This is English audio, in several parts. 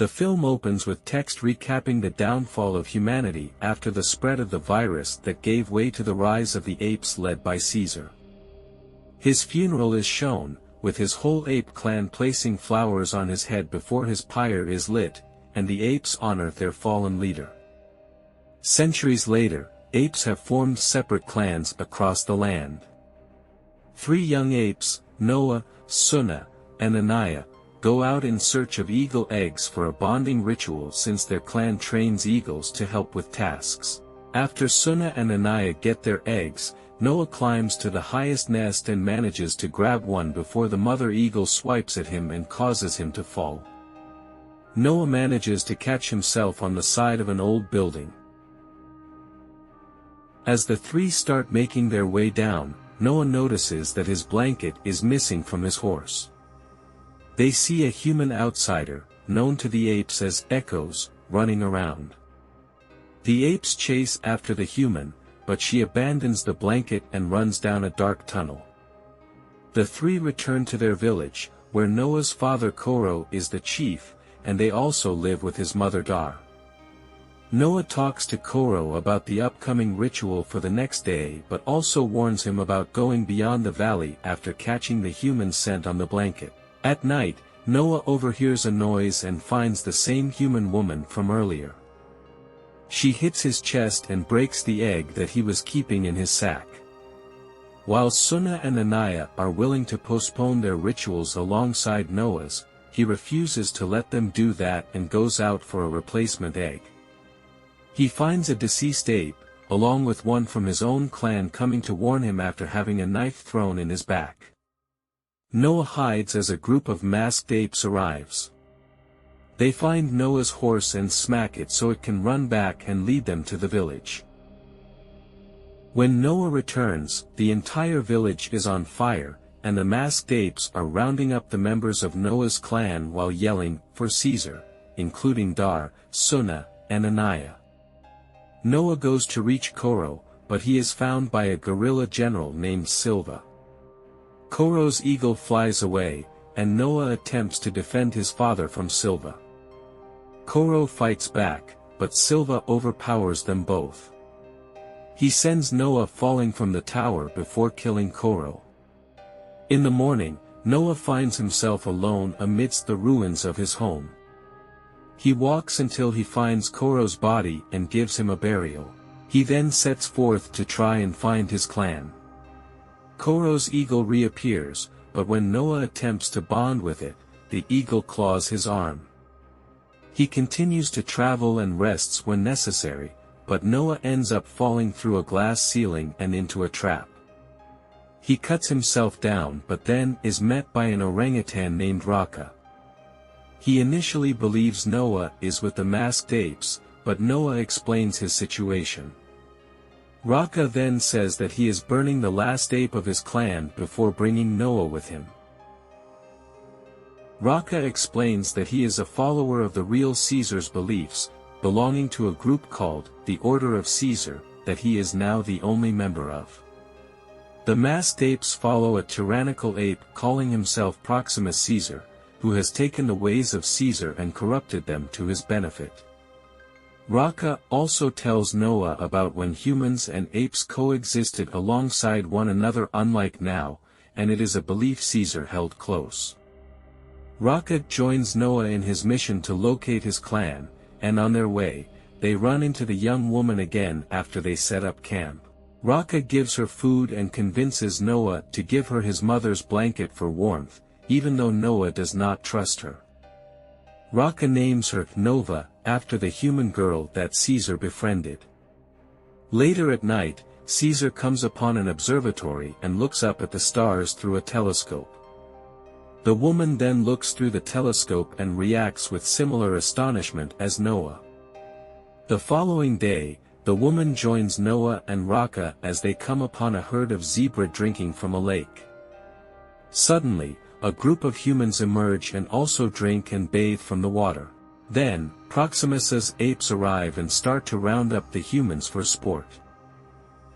The film opens with text recapping the downfall of humanity after the spread of the virus that gave way to the rise of the apes led by Caesar. His funeral is shown, with his whole ape clan placing flowers on his head before his pyre is lit, and the apes honor their fallen leader. Centuries later, apes have formed separate clans across the land. 3 young apes, Noah, Sunna, and Anaya, go out in search of eagle eggs for a bonding ritual since their clan trains eagles to help with tasks. After Sunna and Anaya get their eggs, Noah climbs to the highest nest and manages to grab one before the mother eagle swipes at him and causes him to fall. Noah manages to catch himself on the side of an old building. As the 3 start making their way down, Noah notices that his blanket is missing from his horse. They see a human outsider, known to the apes as echoes, running around. The apes chase after the human, but she abandons the blanket and runs down a dark tunnel. The 3 return to their village, where Noah's father Koro is the chief, and they also live with his mother Dar. Noah talks to Koro about the upcoming ritual for the next day but also warns him about going beyond the valley after catching the human scent on the blanket. At night, Noah overhears a noise and finds the same human woman from earlier. She hits his chest and breaks the egg that he was keeping in his sack. While Sunna and Anaya are willing to postpone their rituals alongside Noah's, he refuses to let them do that and goes out for a replacement egg. He finds a deceased ape, along with one from his own clan coming to warn him after having a knife thrown in his back. Noah hides as a group of masked apes arrives. They find Noah's horse and smack it so it can run back and lead them to the village. When Noah returns, the entire village is on fire, and the masked apes are rounding up the members of Noah's clan while yelling, "For Caesar," including Dar, Sunna, and Anaya. Noah goes to reach Koro, but he is found by a guerrilla general named Silva. Koro's eagle flies away, and Noah attempts to defend his father from Silva. Koro fights back, but Silva overpowers them both. He sends Noah falling from the tower before killing Koro. In the morning, Noah finds himself alone amidst the ruins of his home. He walks until he finds Koro's body and gives him a burial. He then sets forth to try and find his clan. Koro's eagle reappears, but when Noah attempts to bond with it, the eagle claws his arm. He continues to travel and rests when necessary, but Noah ends up falling through a glass ceiling and into a trap. He cuts himself down but then is met by an orangutan named Raka. He initially believes Noah is with the masked apes, but Noah explains his situation. Raka then says that he is burning the last ape of his clan before bringing Noah with him. Raka explains that he is a follower of the real Caesar's beliefs, belonging to a group called the Order of Caesar, that he is now the only member of. The masked apes follow a tyrannical ape calling himself Proximus Caesar, who has taken the ways of Caesar and corrupted them to his benefit. Raka also tells Noah about when humans and apes coexisted alongside one another unlike now, and it is a belief Caesar held close. Raka joins Noah in his mission to locate his clan, and on their way, they run into the young woman again after they set up camp. Raka gives her food and convinces Noah to give her his mother's blanket for warmth, even though Noah does not trust her. Raka names her Nova, after the human girl that Caesar befriended. Later at night, Caesar comes upon an observatory and looks up at the stars through a telescope. The woman then looks through the telescope and reacts with similar astonishment as Noah. The following day, the woman joins Noah and Raka as they come upon a herd of zebra drinking from a lake. Suddenly, a group of humans emerge and also drink and bathe from the water. Then, Proximus's apes arrive and start to round up the humans for sport.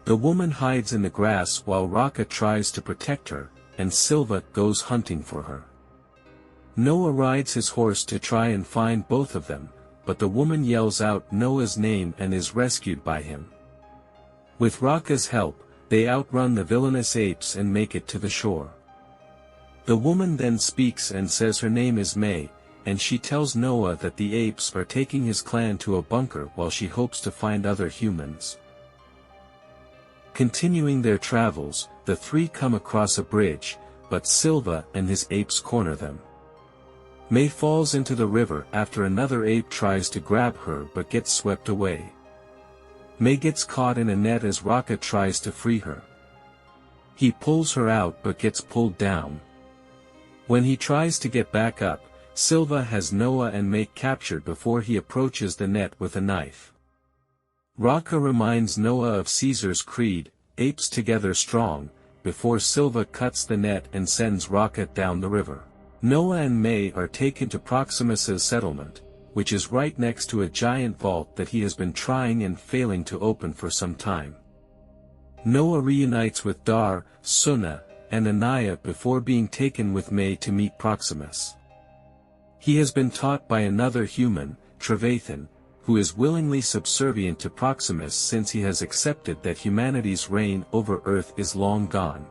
The woman hides in the grass while Raka tries to protect her, and Silva goes hunting for her. Noah rides his horse to try and find both of them, but the woman yells out Noah's name and is rescued by him. With Raka's help, they outrun the villainous apes and make it to the shore. The woman then speaks and says her name is May, and she tells Noah that the apes are taking his clan to a bunker while she hopes to find other humans. Continuing their travels, the three come across a bridge, but Silva and his apes corner them. May falls into the river after another ape tries to grab her but gets swept away. May gets caught in a net as Raka tries to free her. He pulls her out but gets pulled down. When he tries to get back up, Silva has Noah and May captured before he approaches the net with a knife. Raka reminds Noah of Caesar's creed, apes together strong, before Silva cuts the net and sends Raka down the river. Noah and May are taken to Proximus's settlement, which is right next to a giant vault that he has been trying and failing to open for some time. Noah reunites with Dar, Suna, and Anaya before being taken with May to meet Proximus. He has been taught by another human, Trevathan, who is willingly subservient to Proximus since he has accepted that humanity's reign over Earth is long gone.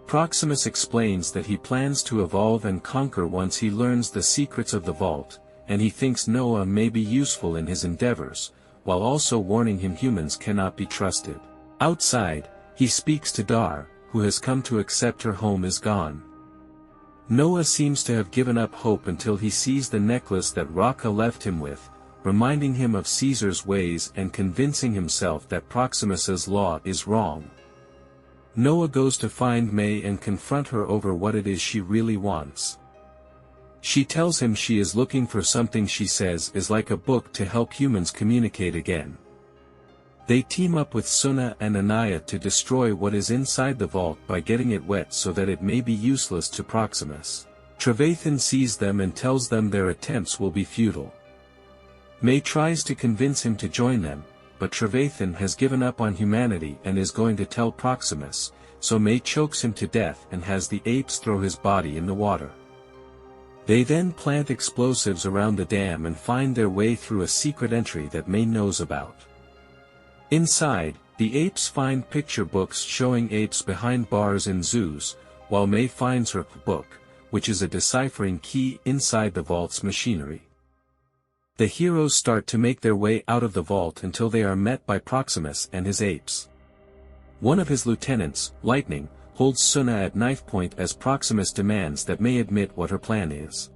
Proximus explains that he plans to evolve and conquer once he learns the secrets of the vault, and he thinks Noah may be useful in his endeavors, while also warning him humans cannot be trusted. Outside, he speaks to Dar, who has come to accept her home is gone. Noah seems to have given up hope until he sees the necklace that Raka left him with, reminding him of Caesar's ways and convincing himself that Proximus's law is wrong. Noah goes to find May and confront her over what it is she really wants. She tells him she is looking for something she says is like a book to help humans communicate again. They team up with Suna and Anaya to destroy what is inside the vault by getting it wet so that it may be useless to Proximus. Trevathan sees them and tells them their attempts will be futile. May tries to convince him to join them, but Trevathan has given up on humanity and is going to tell Proximus, so May chokes him to death and has the apes throw his body in the water. They then plant explosives around the dam and find their way through a secret entry that May knows about. Inside, the apes find picture books showing apes behind bars in zoos, while May finds her book, which is a deciphering key inside the vault's machinery. The heroes start to make their way out of the vault until they are met by Proximus and his apes. One of his lieutenants, Lightning, holds Suna at knife point as Proximus demands that May admit what her plan is.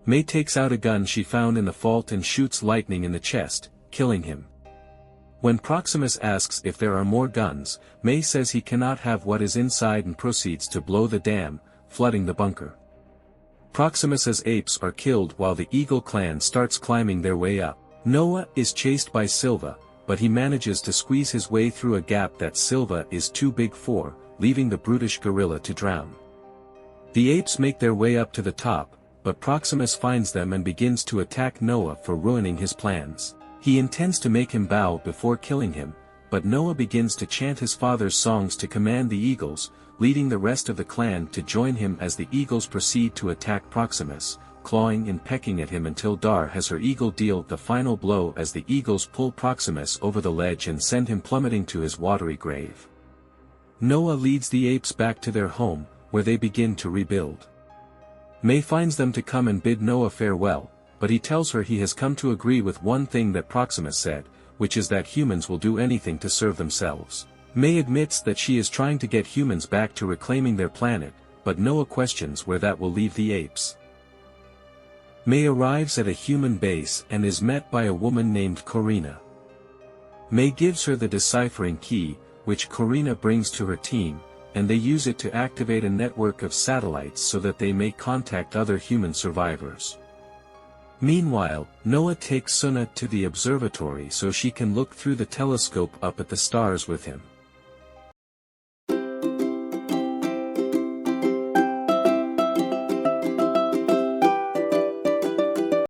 May takes out a gun she found in the vault and shoots Lightning in the chest, killing him. When Proximus asks if there are more guns, May says he cannot have what is inside and proceeds to blow the dam, flooding the bunker. Proximus's apes are killed while the Eagle clan starts climbing their way up. Noah is chased by Silva, but he manages to squeeze his way through a gap that Silva is too big for, leaving the brutish gorilla to drown. The apes make their way up to the top, but Proximus finds them and begins to attack Noah for ruining his plans. He intends to make him bow before killing him, but Noah begins to chant his father's songs to command the eagles, leading the rest of the clan to join him as the eagles proceed to attack Proximus, clawing and pecking at him until Dar has her eagle deal the final blow as the eagles pull Proximus over the ledge and send him plummeting to his watery grave. Noah leads the apes back to their home, where they begin to rebuild. May finds them to come and bid Noah farewell, but he tells her he has come to agree with one thing that Proximus said, which is that humans will do anything to serve themselves. May admits that she is trying to get humans back to reclaiming their planet, but Noah questions where that will leave the apes. May arrives at a human base and is met by a woman named Corina. May gives her the deciphering key, which Corina brings to her team, and they use it to activate a network of satellites so that they may contact other human survivors. Meanwhile, Noah takes Suna to the observatory so she can look through the telescope up at the stars with him.